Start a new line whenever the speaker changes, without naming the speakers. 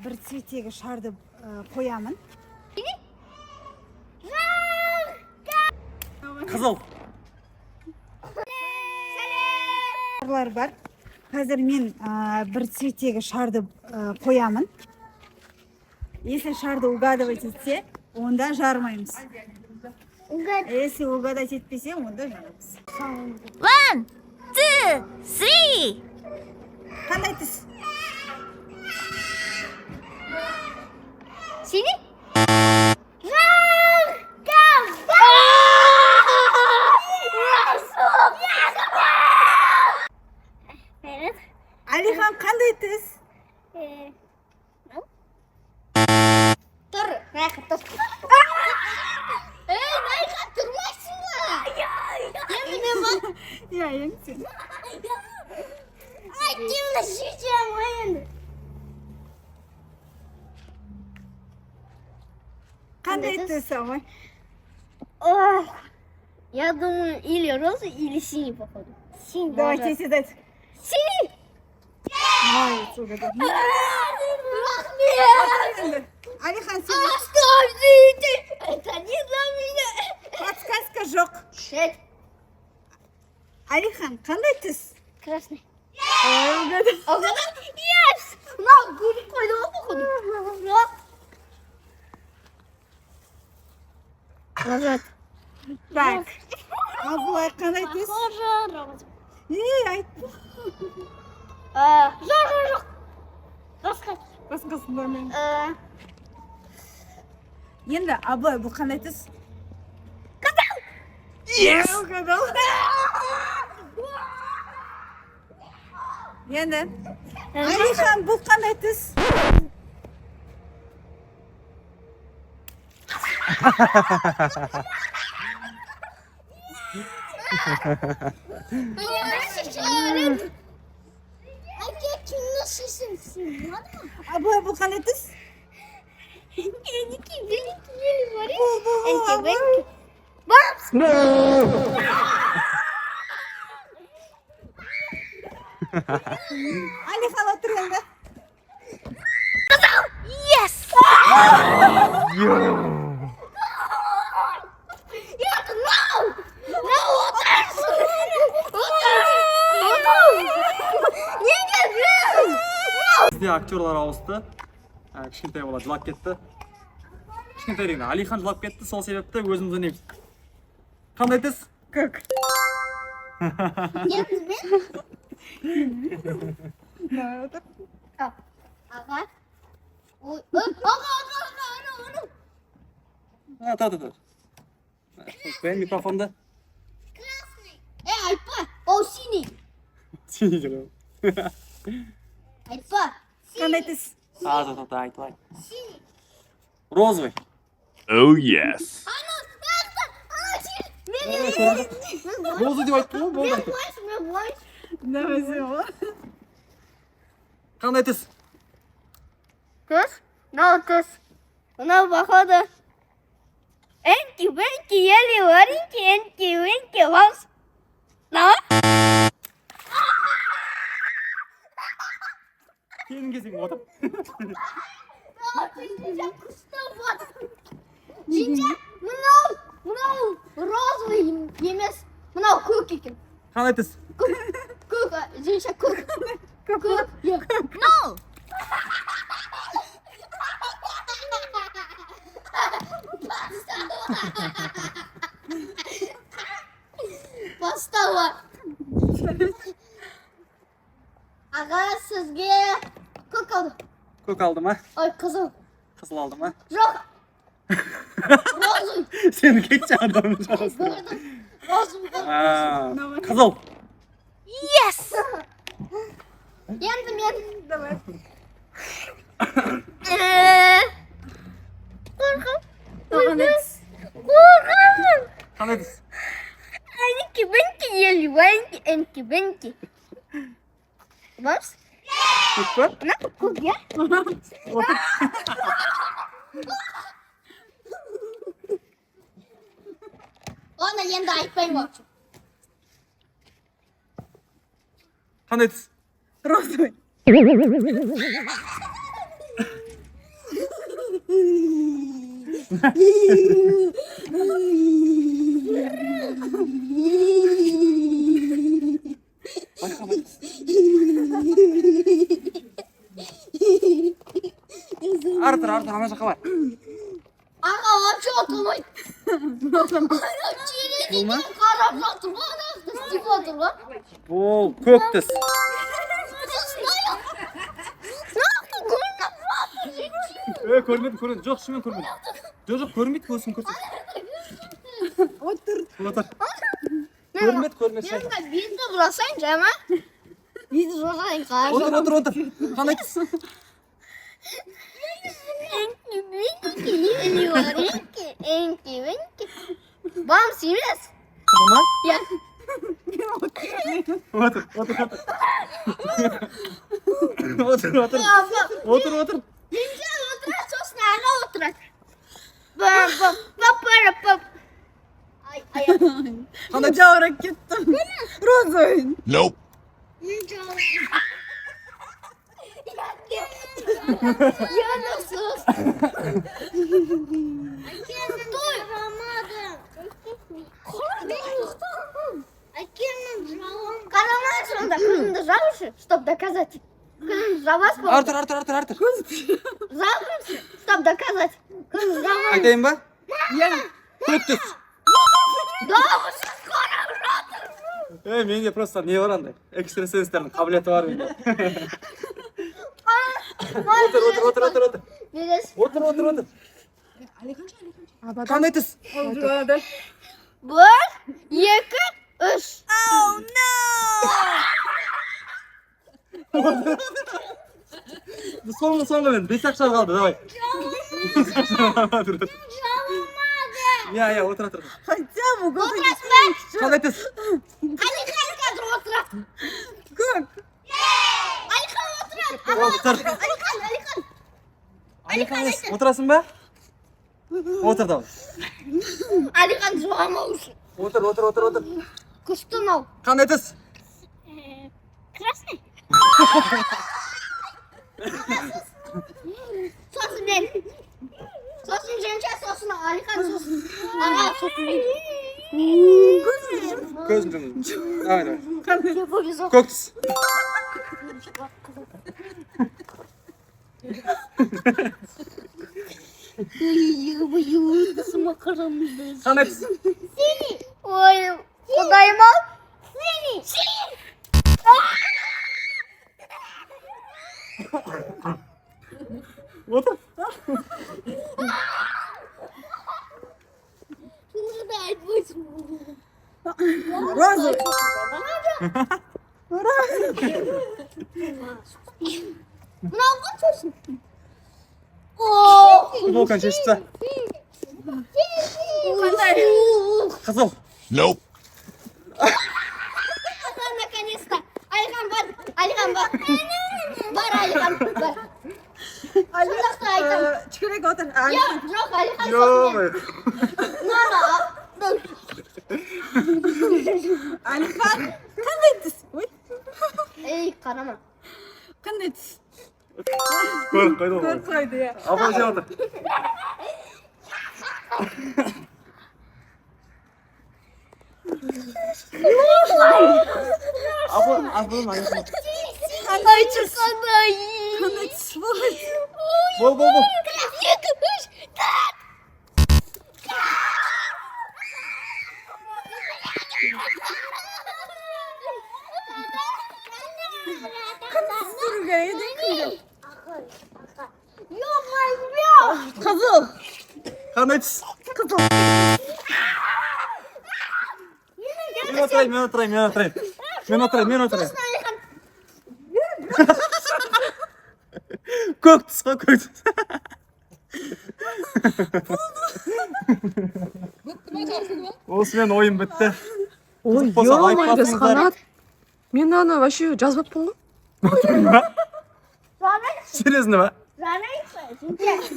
Bir цветегі шарды қоямын.
Қызыл.
Шарлар бар. Қазір мен бір цветегі шарды қоямын. Если шарды угадывать етсе, онда жармаймыз. Если угадать етпесе, онда жарамыз.
1, 2, 3.
Қандай түс?
Синий?
Алихан, қандай түс?
Тұр, Райхан, тұр. Райхан, тұрмайсың ба? Еміне ма?
Емсің.
Темно шешем енді.
Қандай түс, Амай?
Я думаю, или розовый, или синий, походу. Синий.
Давайте седать.
Синий!
Молодец, угадал.
Рахмет!
Алихан, сен
Оставьте! Это не для меня!
подсказка жоқ.
Шесть.
Алихан, қандай түс?
Красный.
Ой, угадал.
Угадал? Yes! Мынау гүлін қойды ғой, походу. Назад.
Так. Ал бұлай қандай түс? Ей, айтпа.
Жоқ. Басқа.
Басқасында мен. Енді, абылай, бұл қандай түс?
Yes!
Угадал. Енді, Алихан, бұл қандай түс?
Әке, кімді шешімсің?
Абылай, бұл қандай түс?
Әнеке, белеке, елі бар.
Бұл.
Әнеке. Барамыз.
Алихан, отыр енді.
Yes!
Бізде актерлар ауысты. Кішкентай бала жылап кетті. Кішкентай деген Алихан жылап кетті, сол себепті өзіміз ойнаймыз. Қандай түс?
Көк.
Енді мен?
Давай, отыр.
Аға. Аға.
Тұр. Қояйын микрофонды.
Красный. Айтпа, ол синий.
Синий жүрем.
Айтпа.
Қандай түс?
Айтпай.
Синий.
Розовый.
Oh yes.
Розовый деп айтты ғой, болды.
Давай, сен.
Қандай түс?
Түс? Мынау түс. Мынау походу. Энки-венки, ели-варенки, энки-венки, ванс. На?
Сенің кезің отыр.
Jinja kusta var. Jinja, mınao rozовый емес. Mınao көк екен.
Қандай түс?
Көк, Jinja көк. Көк.
No!
Бастауы. Аға, сізге көк алды.
Көк алды ма?
Ой, қызыл.
Қызыл алды ма?
Жоқ. Розовый.
Сен кетші адамның жарасы.
Көрдім. Розовый.
Қызыл.
Yes! Енді мен.
Давай.
Қорқым.
Қандай түс?
Қорқым.
Қандай түс?
Энки-венки, ели-варенки, энки-венки. Барамыз?
Көк па?
Мына көк, иә? Оны енді айтпаймын вообще.
Қандай түс?
Розовый.
Артыр, ана жаққа бар.
Аға, вообще отылмайды. Терезеден қарап жатыр ғой, ана істеп отыр ғой.
Ол көк түс. Көрмеді. Жоқ, шымен көрмеді. Жоқ, көрмейді, көзін көрсет.
Отыр.
Отыр. Көрмеді.
Мен бетті бұрасайын, жама. Бетті бұрасайын, қарап.
Отыр. Қандай түс?
Вам семьяс?
Мама?
Я.
Отыр.
Бенже отырады, сосын аға отырады. Пап. Ай.
Жауырып кеттім. Розовый.
Nope.
Yanasız. Карамай сонда көзіңді жабышы, чтоб доказать. Көзіңді жабасың ба?
Артыр.
Жабымшы, чтоб доказать. Көзіңді жабамын.
Айтайын ба? Көк түс.
Дауысыз қарап жатыр.
Менде просто не бар андай? Экстрасенстердің қабілеті бар менде. Отыр.
Бересің.
Отыр. Қандай түс?
Бір, екі, үш.
Соңғы мен 5 ақша қалды, давай.
Жабылмады.
Я, отыр.
Хотя бы
Отырасың ба?
Қандай түс?
Алихан қазір отырады.
Көк.
Алихан отырады.
Отыр.
Алихан.
Отырасың ба? Отыр, давай.
Алихан жоғамау үшін.
Отыр.
Күшті мынау.
Қандай түс?
Красный. Сосын мен. Сосын Женша, сосын Алихан, сосын аға, сосын мен.
Көзін жұмды. Давай.
Я повезу.
Көк түс. Қандай түс?
Синий. Ой, құдайым-ау. Синий.
Отыр.
Шunu da айтпайсың.
Розовый.
Мынау қаншасын?
Футболканы шешті.
Қандай?
Қызыл.
Nope.
Наконец-то. Алихан бар. Бар, Алихан, бар. Шындықты айтам.
Çörek otur.
Жоқ, Алихан
Жоқ.
Alifan. Қандай түс? Ой.
Ей, қарама.
Қандай түс?
Көріп қойды ғой.
Көріп қойды, иә.
Апа сен отыр. Апа,
Қандай түс?
Қандай түс?
бол.
Екі, үш, төрт.
Сүрге едік.
Ё-моё!
Қызыл.
Қандай түс?
Қызыл.
Мен отырайын. Көк түс қой, көк түс. Осымен ойын бітті.
Ой, ё-моё, Қанат. Мен аны вообще жазбаппын ғой.
Серьезно ба?
Жарайсың, Женша.